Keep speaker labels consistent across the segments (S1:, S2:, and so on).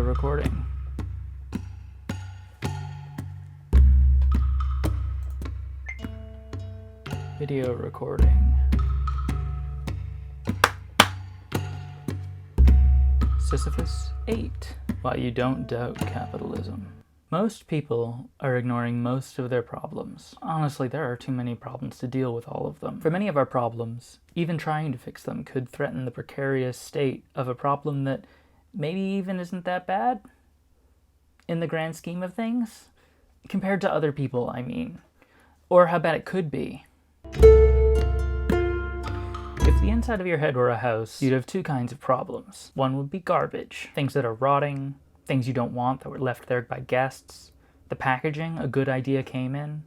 S1: recording. Video recording. Sisyphus 8. Why you don't doubt capitalism. Most people are ignoring most of their problems. Honestly, there are too many problems to deal with all of them. For many of our problems, even trying to fix them could threaten the precarious state of a problem that maybe even isn't that bad in the grand scheme of things. Compared to other people, I mean. Or how bad it could be. If the inside of your head were a house, you'd have two kinds of problems. One would be garbage, things that are rotting, things you don't want that were left there by guests, the packaging a good idea came in,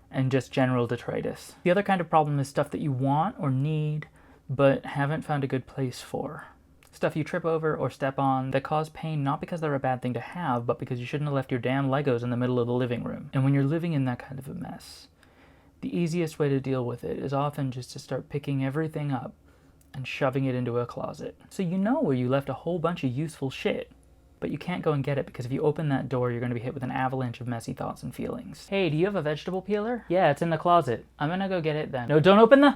S1: and just general detritus. The other kind of problem is stuff that you want or need, but haven't found a good place for. Stuff you trip over or step on that cause pain not because they're a bad thing to have, but because you shouldn't have left your damn Legos in the middle of the living room. And when you're living in that kind of a mess, the easiest way to deal with it is often just to start picking everything up and shoving it into a closet. So you know where you left a whole bunch of useful shit, but you can't go and get it because if you open that door, you're going to be hit with an avalanche of messy thoughts and feelings. Hey, do you have a vegetable peeler? Yeah, it's in the closet. I'm gonna go get it then. No, don't open the...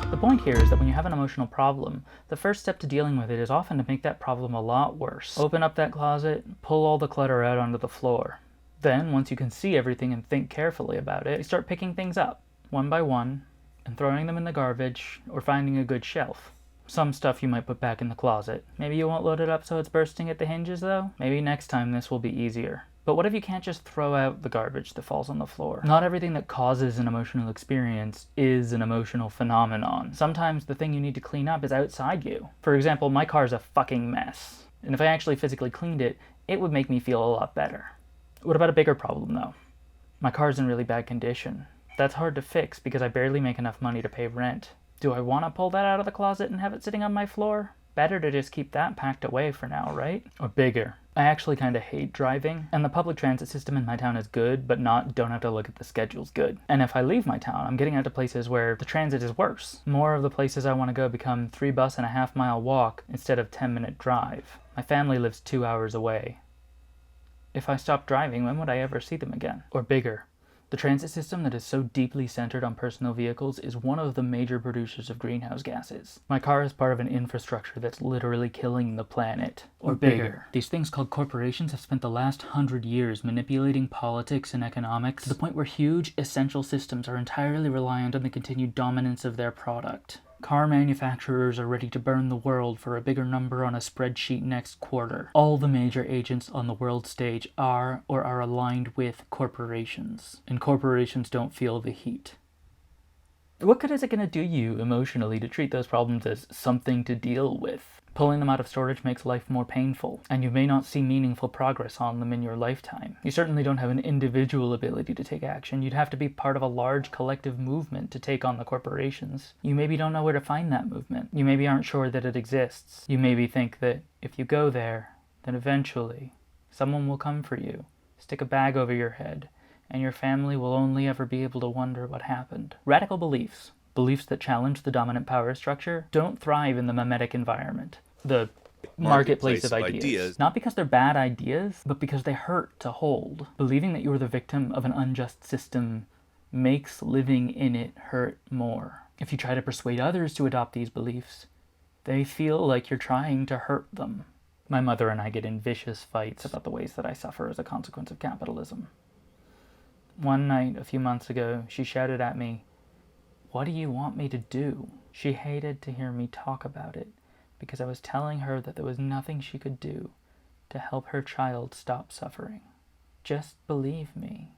S1: The point here is that when you have an emotional problem, the first step to dealing with it is often to make that problem a lot worse. Open up that closet, pull all the clutter out onto the floor. Then, once you can see everything and think carefully about it, you start picking things up, one by one, and throwing them in the garbage or finding a good shelf. Some stuff you might put back in the closet. Maybe you won't load it up so it's bursting at the hinges though? Maybe next time this will be easier. But what if you can't just throw out the garbage that falls on the floor? Not everything that causes an emotional experience is an emotional phenomenon. Sometimes the thing you need to clean up is outside you. For example, my car's a fucking mess. And if I actually physically cleaned it, it would make me feel a lot better. What about a bigger problem though? My car's in really bad condition. That's hard to fix because I barely make enough money to pay rent. Do I want to pull that out of the closet and have it sitting on my floor? Better to just keep that packed away for now, right? Or bigger. I actually kind of hate driving, and the public transit system in my town is good, but don't have to look at the schedules good. And if I leave my town, I'm getting out to places where the transit is worse. More of the places I want to go become 3-bus-and-a-half-mile walk instead of 10-minute drive. My family lives 2 hours away. If I stopped driving, when would I ever see them again? Or bigger. The transit system that is so deeply centered on personal vehicles is one of the major producers of greenhouse gases. My car is part of an infrastructure that's literally killing the planet. Or bigger. These things called corporations have spent the last 100 years manipulating politics and economics to the point where huge, essential systems are entirely reliant on the continued dominance of their product. Car manufacturers are ready to burn the world for a bigger number on a spreadsheet next quarter. All the major agents on the world stage are or are aligned with corporations. And corporations don't feel the heat. What good is it going to do you emotionally to treat those problems as something to deal with? Pulling them out of storage makes life more painful, and you may not see meaningful progress on them in your lifetime. You certainly don't have an individual ability to take action. You'd have to be part of a large collective movement to take on the corporations. You maybe don't know where to find that movement. You maybe aren't sure that it exists. You maybe think that if you go there, then eventually someone will come for you, stick a bag over your head, and your family will only ever be able to wonder what happened. Radical beliefs. Beliefs that challenge the dominant power structure don't thrive in the mimetic environment, the marketplace of ideas. Not because they're bad ideas, but because they hurt to hold. Believing that you're the victim of an unjust system makes living in it hurt more. If you try to persuade others to adopt these beliefs, they feel like you're trying to hurt them. My mother and I get in vicious fights about the ways that I suffer as a consequence of capitalism. One night, a few months ago, she shouted at me, "What do you want me to do?" She hated to hear me talk about it because I was telling her that there was nothing she could do to help her child stop suffering. "Just believe me,"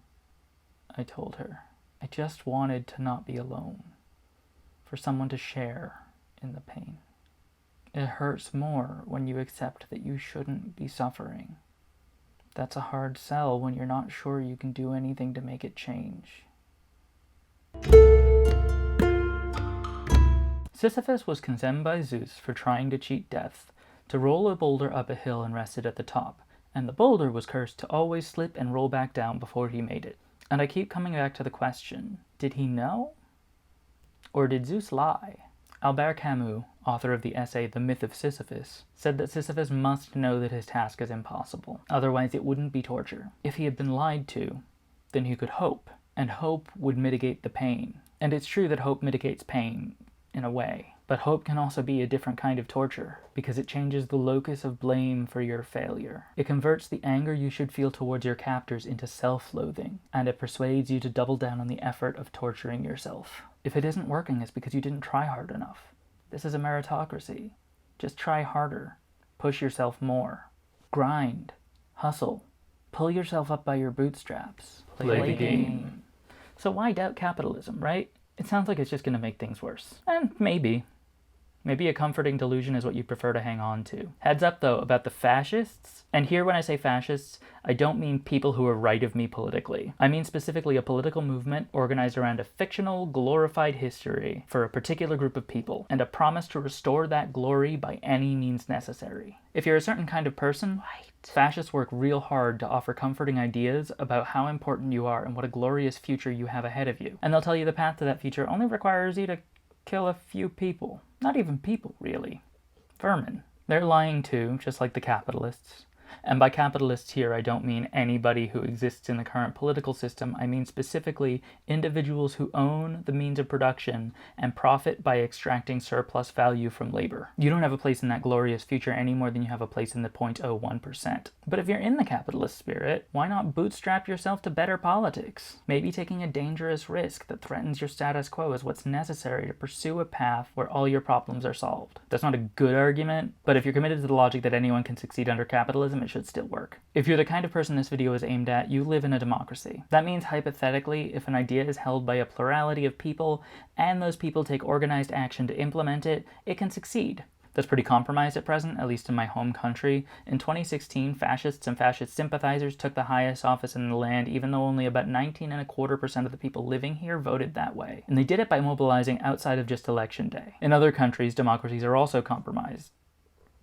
S1: I told her. I just wanted to not be alone, for someone to share in the pain. It hurts more when you accept that you shouldn't be suffering. That's a hard sell when you're not sure you can do anything to make it change. Sisyphus was condemned by Zeus for trying to cheat death, to roll a boulder up a hill and rest it at the top, and the boulder was cursed to always slip and roll back down before he made it. And I keep coming back to the question, did he know? Or did Zeus lie? Albert Camus, author of the essay The Myth of Sisyphus, said that Sisyphus must know that his task is impossible, otherwise it wouldn't be torture. If he had been lied to, then he could hope, and hope would mitigate the pain. And it's true that hope mitigates pain, in a way. But hope can also be a different kind of torture, because it changes the locus of blame for your failure. It converts the anger you should feel towards your captors into self-loathing, and it persuades you to double down on the effort of torturing yourself. If it isn't working, it's because you didn't try hard enough. This is a meritocracy. Just try harder. Push yourself more. Grind. Hustle. Pull yourself up by your bootstraps.
S2: Play the game.
S1: So why doubt capitalism, right? It sounds like it's just going to make things worse. And maybe. Maybe a comforting delusion is what you prefer to hang on to. Heads up, though, about the fascists. And here when I say fascists, I don't mean people who are right of me politically. I mean specifically a political movement organized around a fictional, glorified history for a particular group of people, and a promise to restore that glory by any means necessary. If you're a certain kind of person, fascists work real hard to offer comforting ideas about how important you are and what a glorious future you have ahead of you. And they'll tell you the path to that future only requires you to kill a few people. Not even people, really. Vermin. They're lying too, just like the capitalists. And by capitalists here, I don't mean anybody who exists in the current political system. I mean specifically individuals who own the means of production and profit by extracting surplus value from labor. You don't have a place in that glorious future any more than you have a place in the 0.01%. But if you're in the capitalist spirit, why not bootstrap yourself to better politics? Maybe taking a dangerous risk that threatens your status quo is what's necessary to pursue a path where all your problems are solved. That's not a good argument, but if you're committed to the logic that anyone can succeed under capitalism, it should still work. If you're the kind of person this video is aimed at, you live in a democracy. That means, hypothetically, if an idea is held by a plurality of people, and those people take organized action to implement it, it can succeed. That's pretty compromised at present, at least in my home country. In 2016, fascists and fascist sympathizers took the highest office in the land, even though only about 19.25% of the people living here voted that way. And they did it by mobilizing outside of just election day. In other countries, democracies are also compromised.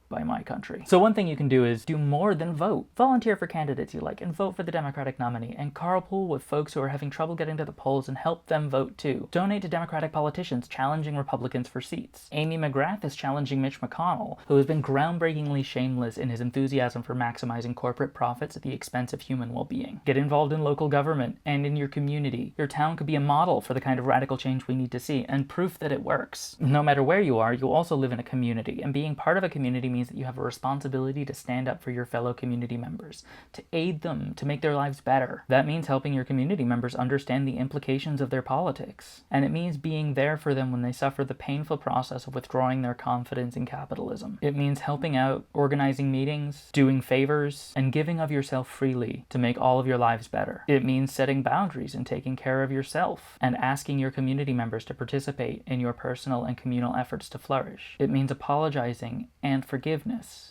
S1: By my country. So one thing you can do is do more than vote. Volunteer for candidates you like and vote for the Democratic nominee, and carpool with folks who are having trouble getting to the polls and help them vote too. Donate to Democratic politicians challenging Republicans for seats. Amy McGrath is challenging Mitch McConnell, who has been groundbreakingly shameless in his enthusiasm for maximizing corporate profits at the expense of human well-being. Get involved in local government and in your community. Your town could be a model for the kind of radical change we need to see, and proof that it works. No matter where you are, you also live in a community, and being part of a community means that you have a responsibility to stand up for your fellow community members, to aid them, to make their lives better. That means helping your community members understand the implications of their politics. And it means being there for them when they suffer the painful process of withdrawing their confidence in capitalism. It means helping out, organizing meetings, doing favors, and giving of yourself freely to make all of your lives better. It means setting boundaries and taking care of yourself, and asking your community members to participate in your personal and communal efforts to flourish. It means apologizing and forgiveness.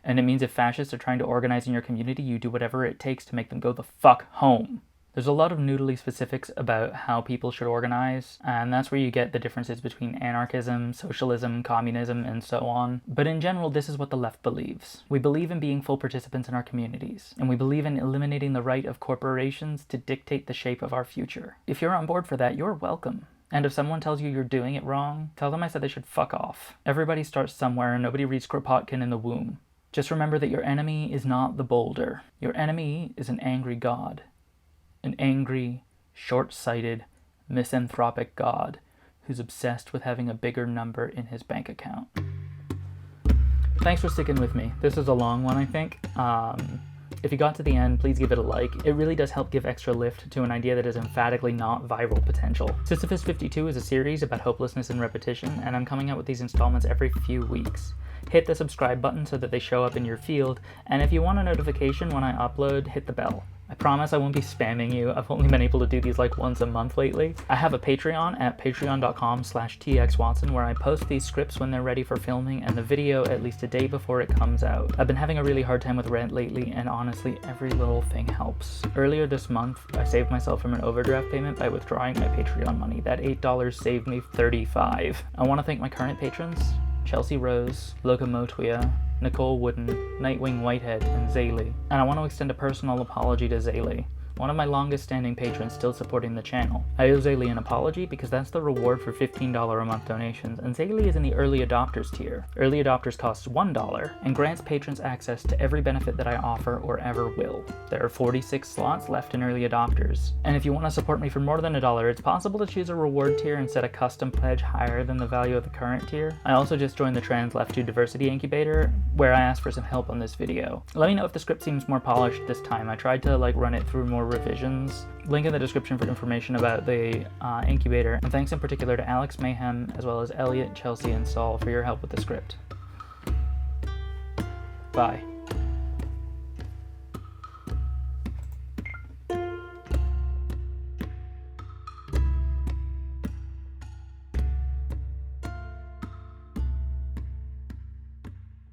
S1: And it means if fascists are trying to organize in your community, you do whatever it takes to make them go the fuck home. There's a lot of noodly specifics about how people should organize, and that's where you get the differences between anarchism, socialism, communism, and so on. But in general, this is what the left believes. We believe in being full participants in our communities, and we believe in eliminating the right of corporations to dictate the shape of our future. If you're on board for that, you're welcome. And if someone tells you you're doing it wrong, tell them I said they should fuck off. Everybody starts somewhere, and nobody reads Kropotkin in the womb. Just remember that your enemy is not the boulder. Your enemy is an angry god. An angry, short-sighted, misanthropic god who's obsessed with having a bigger number in his bank account. Thanks for sticking with me. This is a long one, I think. If you got to the end, please give it a like. It really does help give extra lift to an idea that is emphatically not viral potential. Sisyphus 52 is a series about hopelessness and repetition, and I'm coming out with these installments every few weeks. Hit the subscribe button so that they show up in your field, and if you want a notification when I upload, hit the bell. I promise I won't be spamming you. I've only been able to do these like once a month lately. I have a Patreon at patreon.com/txwatson where I post these scripts when they're ready for filming and the video at least a day before it comes out. I've been having a really hard time with rent lately, and honestly, every little thing helps. Earlier this month, I saved myself from an overdraft payment by withdrawing my Patreon money. That $8 saved me $35. I want to thank my current patrons, Chelsea Rose, Locomotia, Nicole Wooden, Nightwing Whitehead, and Zaylee. And I want to extend a personal apology to Zaylee. one of my longest standing patrons still supporting the channel. I owe Zaylee an apology because that's the reward for $15 a month donations, and Zaylee is in the early adopters tier. Early adopters costs $1 and grants patrons access to every benefit that I offer or ever will. There are 46 slots left in early adopters, and if you want to support me for more than $1, it's possible to choose a reward tier and set a custom pledge higher than the value of the current tier. I also just joined the Trans Left 2 Diversity Incubator, where I asked for some help on this video. Let me know if the script seems more polished this time. I tried to run it through more revisions. Link in the description for information about the incubator, and thanks in particular to Alex Mayhem, as well as Elliot, Chelsea, and Saul for your help with the script. Bye.